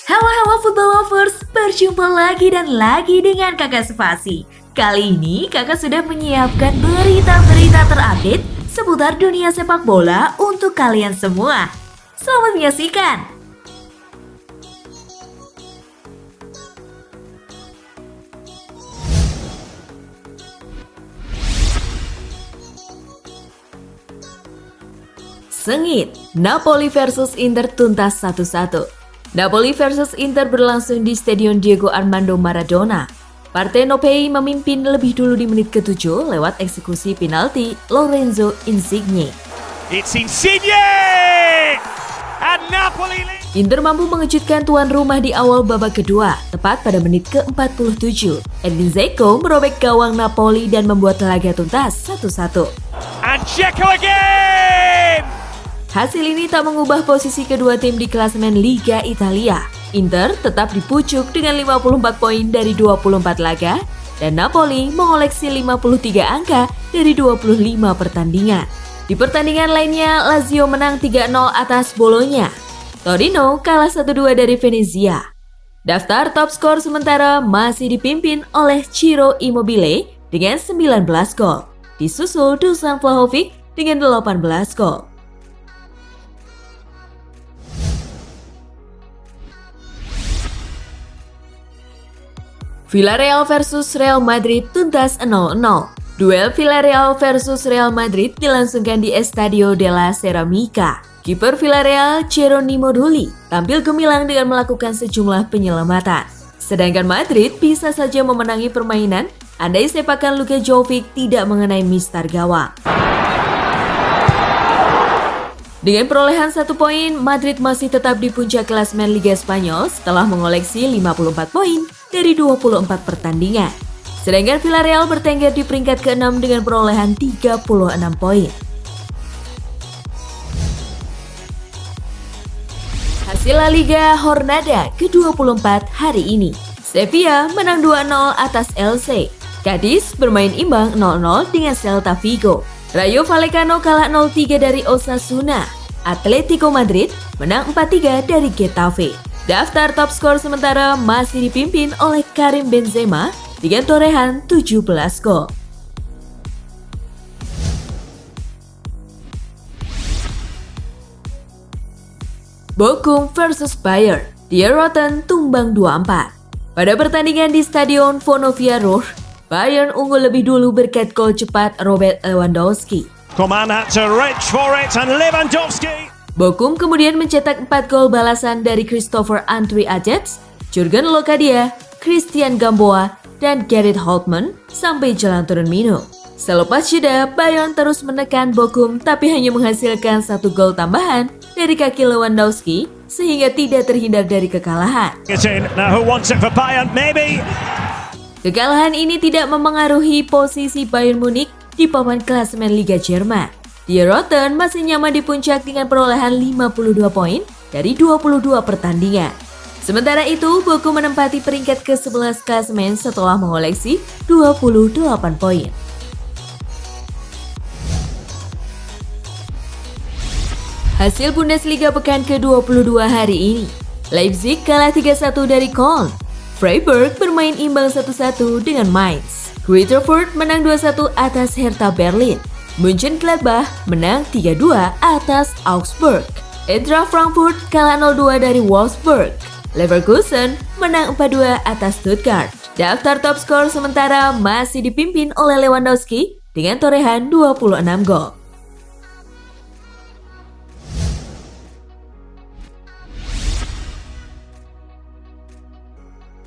Halo football lovers, berjumpa lagi dan lagi dengan Kakak Spasi. Kali ini kakak sudah menyiapkan berita-berita terupdate seputar dunia sepak bola untuk kalian semua. Selamat menyaksikan! Sengit, Napoli versus Inter tuntas 1-1. Napoli versus Inter berlangsung di Stadion Diego Armando Maradona. Partenopei memimpin lebih dulu di menit ke-7 lewat eksekusi penalti Lorenzo Insigne. It's Insigne! And Napoli lead. Inter mampu mengejutkan tuan rumah di awal babak kedua, tepat pada menit ke-47. Edin Dzeko merobek gawang Napoli dan membuat laga tuntas 1-1. And Dzeko again! Hasil ini tak mengubah posisi kedua tim di klasemen Liga Italia. Inter tetap di pucuk dengan 54 poin dari 24 laga dan Napoli mengoleksi 53 angka dari 25 pertandingan. Di pertandingan lainnya, Lazio menang 3-0 atas Bologna. Torino kalah 1-2 dari Venezia. Daftar top skor sementara masih dipimpin oleh Ciro Immobile dengan 19 gol. Disusul Dusan Vlahovic dengan 18 gol. Villarreal versus Real Madrid tuntas 0-0. Duel Villarreal versus Real Madrid dilangsungkan di Estadio de la Ceramica. Kiper Villarreal, Geronimo Rulli, tampil gemilang dengan melakukan sejumlah penyelamatan. Sedangkan Madrid bisa saja memenangi permainan andai sepakan Luka Jovic tidak mengenai mistar gawang. Dengan perolehan 1 poin, Madrid masih tetap di puncak klasemen Liga Spanyol setelah mengoleksi 54 poin dari 24 pertandingan. Sedangkan Villarreal bertengger di peringkat ke-6 dengan perolehan 36 poin. Hasil La Liga Jornada ke-24 hari ini. Sevilla menang 2-0 atas Elche. Cadiz bermain imbang 0-0 dengan Celta Vigo. Rayo Vallecano kalah 0-3 dari Osasuna. Atletico Madrid menang 4-3 dari Getafe. Daftar top skor sementara masih dipimpin oleh Karim Benzema dengan torehan 17 gol. Bochum versus Bayern, Die Roten tumbang 2-4. Pada pertandingan di Stadion Vonovia Ruhr, Bayern unggul lebih dulu berkat gol cepat Robert Lewandowski. Coman had to reach for it and Lewandowski. Bochum kemudian mencetak 4 gol balasan dari Christopher Antwi Ajax, Jurgen Locadia, Christian Gamboa, dan Gerrit Holtmann sampai jalan turun minum. Selepas jeda, Bayern terus menekan Bochum tapi hanya menghasilkan 1 gol tambahan dari kaki Lewandowski sehingga tidak terhindar dari kekalahan. Now who wants it for Bayern? Maybe. Kekalahan ini tidak memengaruhi posisi Bayern Munich di papan klasemen Liga Jerman. Die Roten masih nyaman di puncak dengan perolehan 52 poin dari 22 pertandingan. Sementara itu, Bochum menempati peringkat ke-11 klasemen setelah mengoleksi 28 poin. Hasil Bundesliga pekan ke-22 hari ini. Leipzig kalah 3-1 dari Köln. Freiburg bermain imbang 1-1 dengan Mainz. Greuther Fürth menang 2-1 atas Hertha Berlin. Mönchengladbach menang 3-2 atas Augsburg. Eintracht Frankfurt kalah 0-2 dari Wolfsburg. Leverkusen menang 4-2 atas Stuttgart. Daftar top skor sementara masih dipimpin oleh Lewandowski dengan torehan 26 gol.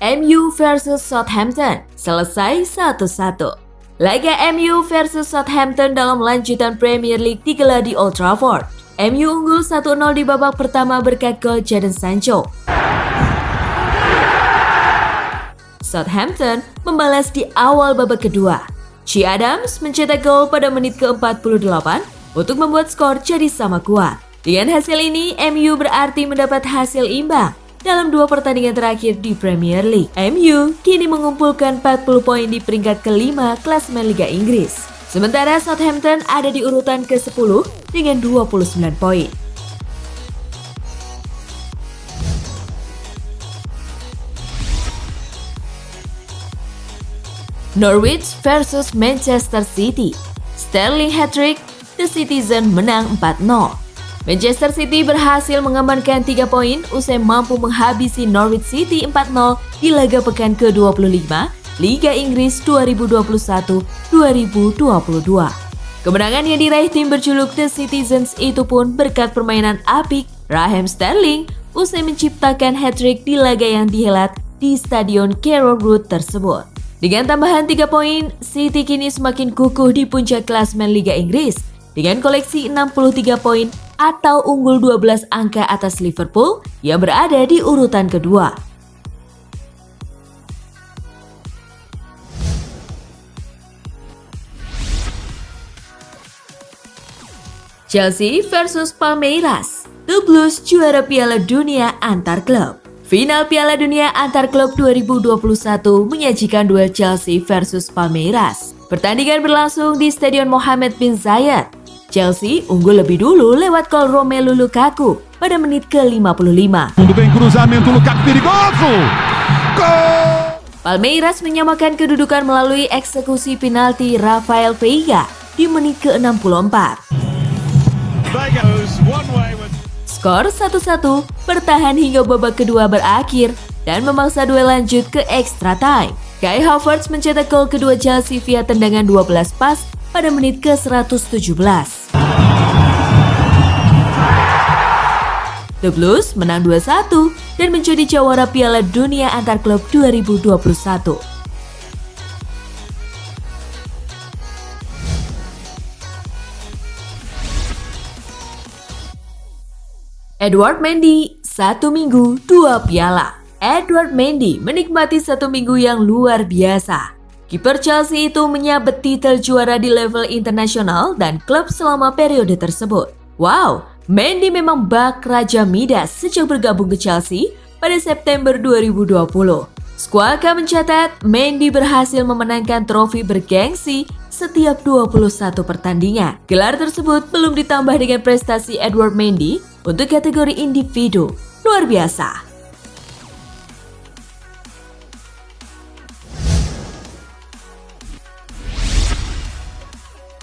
MU versus Southampton selesai 1-1. Laga MU versus Southampton dalam lanjutan Premier League digelar di Old Trafford. MU unggul 1-0 di babak pertama berkat gol Jadon Sancho. Southampton membalas di awal babak kedua. Che Adams mencetak gol pada menit ke-48 untuk membuat skor jadi sama kuat. Dengan hasil ini, MU berarti mendapat hasil imbang dalam 2 pertandingan terakhir di Premier League. MU kini mengumpulkan 40 poin di peringkat ke-5 klasemen Liga Inggris. Sementara Southampton ada di urutan ke-10 dengan 29 poin. Norwich versus Manchester City. Sterling hat-trick, The Citizen menang 4-0. Manchester City berhasil mengamankan 3 poin usai mampu menghabisi Norwich City 4-0 di laga pekan ke-25 Liga Inggris 2021-2022. Kemenangan yang diraih tim berjuluk The Citizens itu pun berkat permainan apik Raheem Sterling usai menciptakan hat-trick di laga yang dihelat di Stadion Carrow Road tersebut. Dengan tambahan 3 poin, City kini semakin kukuh di puncak klasemen Liga Inggris dengan koleksi 63 poin atau unggul 12 angka atas Liverpool yang berada di urutan kedua. Chelsea versus Palmeiras. The Blues juara Piala Dunia antar klub. Final Piala Dunia antar klub 2021 menyajikan duel Chelsea versus Palmeiras. Pertandingan berlangsung di Stadion Mohammed bin Zayed. Chelsea unggul lebih dulu lewat gol Romelu Lukaku pada menit ke-55. Cruzamento, Lukaku perigoso. Gol! Palmeiras menyamakan kedudukan melalui eksekusi penalti Rafael Veiga di menit ke-64. Skor 1-1 bertahan hingga babak kedua berakhir dan memaksa duel lanjut ke extra time. Kai Havertz mencetak gol kedua Chelsea via tendangan 12 pas pada menit ke-117. The Blues menang 2-1 dan menjadi jawara Piala Dunia antar klub 2021. Edouard Mendy, 1 minggu 2 piala. Edouard Mendy menikmati 1 minggu yang luar biasa. Kiper Chelsea itu menyabet titel juara di level internasional dan klub selama periode tersebut. Wow, Mendy memang bak Raja Midas sejak bergabung ke Chelsea pada September 2020. Squawka mencatat Mendy berhasil memenangkan trofi bergengsi setiap 21 pertandingan. Gelar tersebut belum ditambah dengan prestasi Edouard Mendy untuk kategori individu. Luar biasa.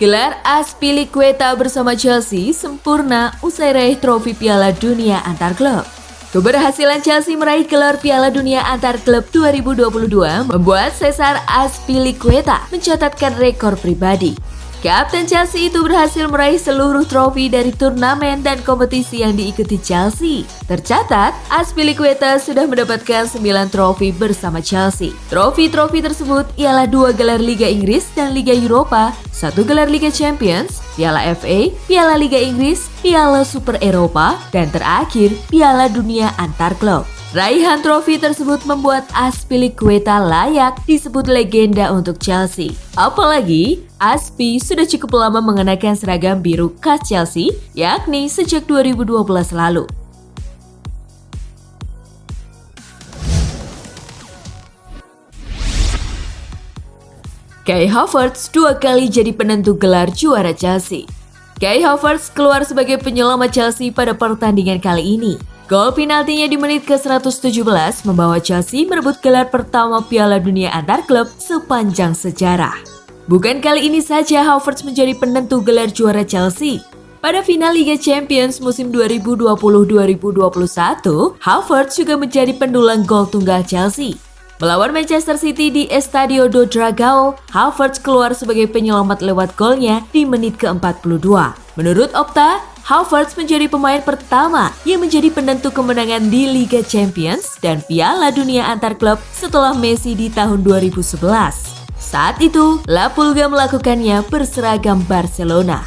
Gelar Azpilicueta bersama Chelsea sempurna usai raih trofi Piala Dunia antar klub. Keberhasilan Chelsea meraih gelar Piala Dunia antar klub 2022 membuat Cesar Azpilicueta mencatatkan rekor pribadi. Kapten Chelsea itu berhasil meraih seluruh trofi dari turnamen dan kompetisi yang diikuti Chelsea. Tercatat, Azpilicueta sudah mendapatkan 9 trofi bersama Chelsea. Trofi-trofi tersebut ialah 2 gelar Liga Inggris dan Liga Eropa, 1 gelar Liga Champions, Piala FA, Piala Liga Inggris, Piala Super Eropa, dan terakhir Piala Dunia antar klub. Raihan trofi tersebut membuat Azpilicueta layak disebut legenda untuk Chelsea. Apalagi, Azpi sudah cukup lama mengenakan seragam biru khas Chelsea, yakni sejak 2012 lalu. Kai Havertz 2 kali jadi penentu gelar juara Chelsea. Kai Havertz keluar sebagai penyelamat Chelsea pada pertandingan kali ini. Gol penaltinya di menit ke-117 membawa Chelsea merebut gelar pertama Piala Dunia antar klub sepanjang sejarah. Bukan kali ini saja Havertz menjadi penentu gelar juara Chelsea. Pada final Liga Champions musim 2020-2021, Havertz juga menjadi pendulang gol tunggal Chelsea. Melawan Manchester City di Estadio do Dragão, Havertz keluar sebagai penyelamat lewat golnya di menit ke-42. Menurut Opta, Havertz menjadi pemain pertama yang menjadi penentu kemenangan di Liga Champions dan Piala Dunia antar klub setelah Messi di tahun 2011. Saat itu, La Pulga melakukannya berseragam Barcelona.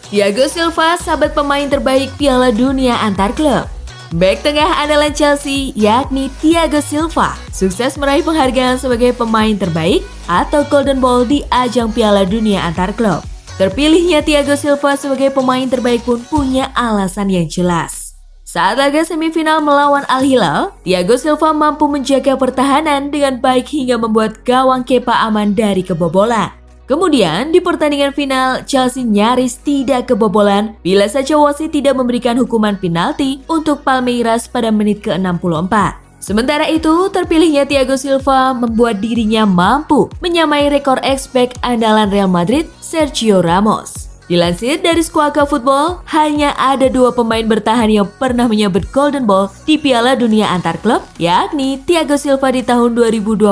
Thiago Silva, sahabat pemain terbaik Piala Dunia antar klub. Bek tengah andalan Chelsea yakni Thiago Silva sukses meraih penghargaan sebagai pemain terbaik atau Golden Ball di ajang Piala Dunia antar klub. Terpilihnya Thiago Silva sebagai pemain terbaik pun punya alasan yang jelas. Saat laga semifinal melawan Al Hilal, Thiago Silva mampu menjaga pertahanan dengan baik hingga membuat gawang Kepa aman dari kebobolan. Kemudian di pertandingan final, Chelsea nyaris tidak kebobolan bila saja wasit tidak memberikan hukuman penalti untuk Palmeiras pada menit ke-64. Sementara itu, terpilihnya Thiago Silva membuat dirinya mampu menyamai rekor expect andalan Real Madrid, Sergio Ramos. Dilansir dari Squawka Football, hanya ada 2 pemain bertahan yang pernah menyabet Golden Ball di Piala Dunia antar klub, yakni Thiago Silva di tahun 2022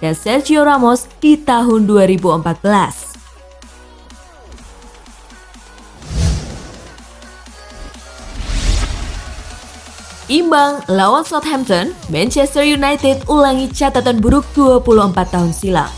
dan Sergio Ramos di tahun 2014. Imbang lawan Southampton, Manchester United ulangi catatan buruk 24 tahun silam.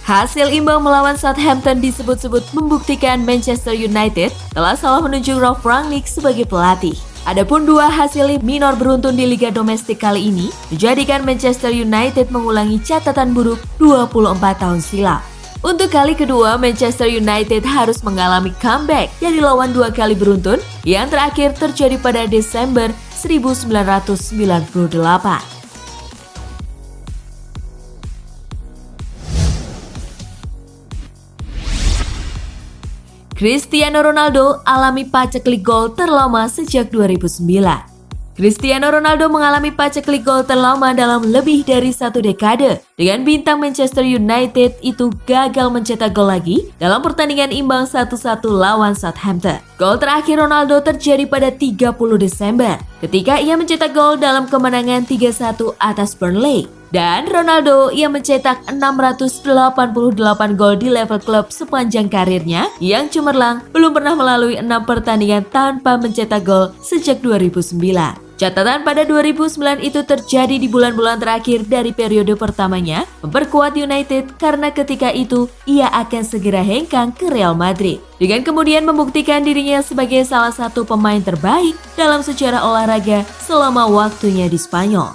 Hasil imbang melawan Southampton disebut-sebut membuktikan Manchester United telah salah menunjuk Ralf Rangnick sebagai pelatih. Adapun 2 hasil minor beruntun di Liga Domestik kali ini menjadikan Manchester United mengulangi catatan buruk 24 tahun silam. Untuk kali kedua, Manchester United harus mengalami comeback dari lawan 2 kali beruntun yang terakhir terjadi pada Desember 1998. Cristiano Ronaldo alami paceklik gol terlama sejak 2009. Cristiano Ronaldo mengalami paceklik gol terlama dalam lebih dari 1 dekade. Dengan bintang Manchester United itu gagal mencetak gol lagi dalam pertandingan imbang 1-1 lawan Southampton. Gol terakhir Ronaldo terjadi pada 30 Desember ketika ia mencetak gol dalam kemenangan 3-1 atas Burnley. Dan Ronaldo yang mencetak 688 gol di level klub sepanjang karirnya yang cemerlang belum pernah melalui 6 pertandingan tanpa mencetak gol sejak 2009. Catatan pada 2009 itu terjadi di bulan-bulan terakhir dari periode pertamanya memperkuat United karena ketika itu ia akan segera hengkang ke Real Madrid. Dengan kemudian membuktikan dirinya sebagai salah satu pemain terbaik dalam sejarah olahraga selama waktunya di Spanyol.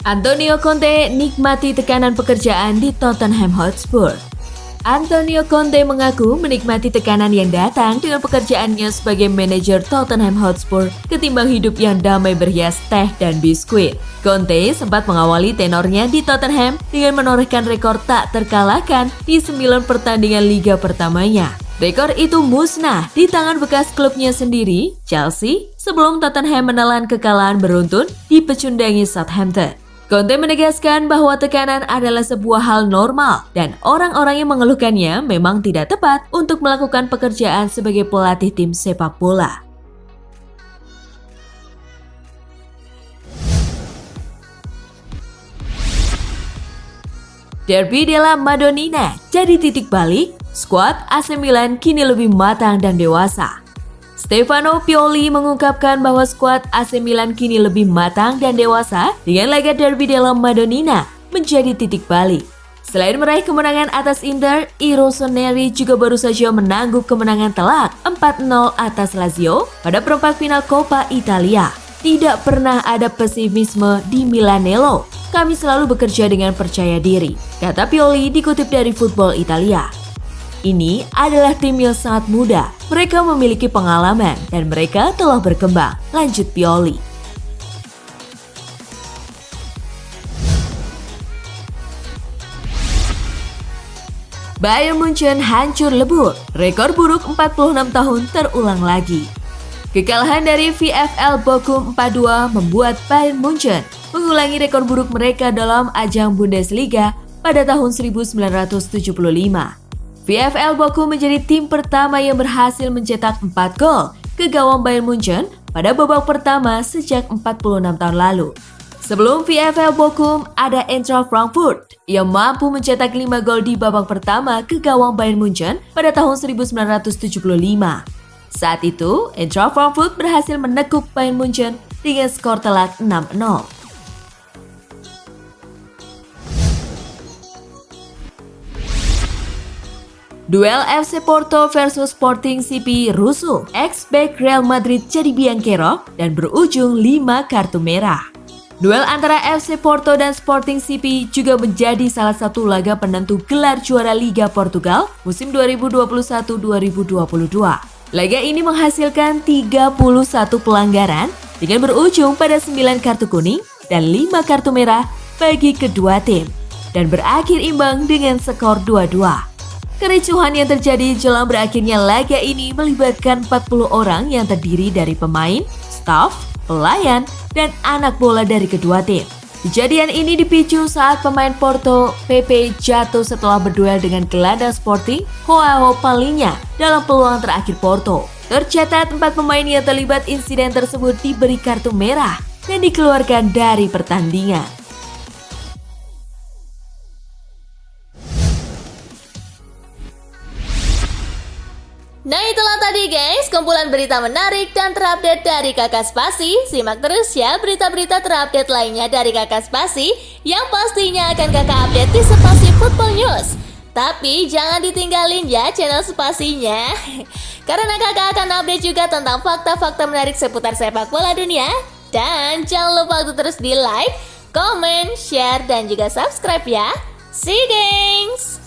Antonio Conte nikmati tekanan pekerjaan di Tottenham Hotspur. Antonio Conte mengaku menikmati tekanan yang datang dengan pekerjaannya sebagai manajer Tottenham Hotspur ketimbang hidup yang damai berhias teh dan biskuit. Conte sempat mengawali tenornya di Tottenham dengan menorehkan rekor tak terkalahkan di 9 pertandingan liga pertamanya. Rekor itu musnah di tangan bekas klubnya sendiri, Chelsea, sebelum Tottenham menelan kekalahan beruntun di pecundangi Southampton. Conte menegaskan bahwa tekanan adalah sebuah hal normal dan orang-orang yang mengeluhkannya memang tidak tepat untuk melakukan pekerjaan sebagai pelatih tim sepak bola. Derby della Madonnina jadi titik balik, skuad AC Milan kini lebih matang dan dewasa. Stefano Pioli mengungkapkan bahwa skuad AC Milan kini lebih matang dan dewasa dengan laga Derby della Madonnina menjadi titik balik. Selain meraih kemenangan atas Inter, I Rossoneri juga baru saja menangguk kemenangan telak 4-0 atas Lazio pada perempat final Coppa Italia. Tidak pernah ada pesimisme di Milanello. Kami selalu bekerja dengan percaya diri, kata Pioli dikutip dari Football Italia. Ini adalah tim yang sangat muda, mereka memiliki pengalaman dan mereka telah berkembang, lanjut Pioli. Bayern Munchen hancur lebur, rekor buruk 46 tahun terulang lagi. Kekalahan dari VfL Bochum 4-2 membuat Bayern Munchen mengulangi rekor buruk mereka dalam ajang Bundesliga pada tahun 1975. VfL Bochum menjadi tim pertama yang berhasil mencetak 4 gol ke gawang Bayern Munchen pada babak pertama sejak 46 tahun lalu. Sebelum VfL Bochum, ada Eintracht Frankfurt yang mampu mencetak 5 gol di babak pertama ke gawang Bayern Munchen pada tahun 1975. Saat itu, Eintracht Frankfurt berhasil menekuk Bayern Munchen dengan skor telak 6-0. Duel FC Porto versus Sporting CP rusuh, ex-back Real Madrid jadi biang kerok dan berujung 5 kartu merah. Duel antara FC Porto dan Sporting CP juga menjadi salah satu laga penentu gelar juara Liga Portugal musim 2021-2022. Laga ini menghasilkan 31 pelanggaran dengan berujung pada 9 kartu kuning dan 5 kartu merah bagi kedua tim dan berakhir imbang dengan skor 2-2. Kericuhan yang terjadi jelang berakhirnya laga ini melibatkan 40 orang yang terdiri dari pemain, staf, pelayan, dan anak bola dari kedua tim. Kejadian ini dipicu saat pemain Porto PP jatuh setelah berduel dengan gelandang Sporting Joao Palhinha dalam peluang terakhir Porto. Tercatat 4 pemain yang terlibat insiden tersebut diberi kartu merah dan dikeluarkan dari pertandingan. Nah itulah tadi guys, kumpulan berita menarik dan terupdate dari Kakak Spasi. Simak terus ya berita-berita terupdate lainnya dari Kakak Spasi yang pastinya akan Kakak update di Spasi Football News. Tapi jangan ditinggalin ya channel Spasinya, karena Kakak akan update juga tentang fakta-fakta menarik seputar sepak bola dunia. Dan jangan lupa untuk terus di like, comment, share, dan juga subscribe ya. See you guys!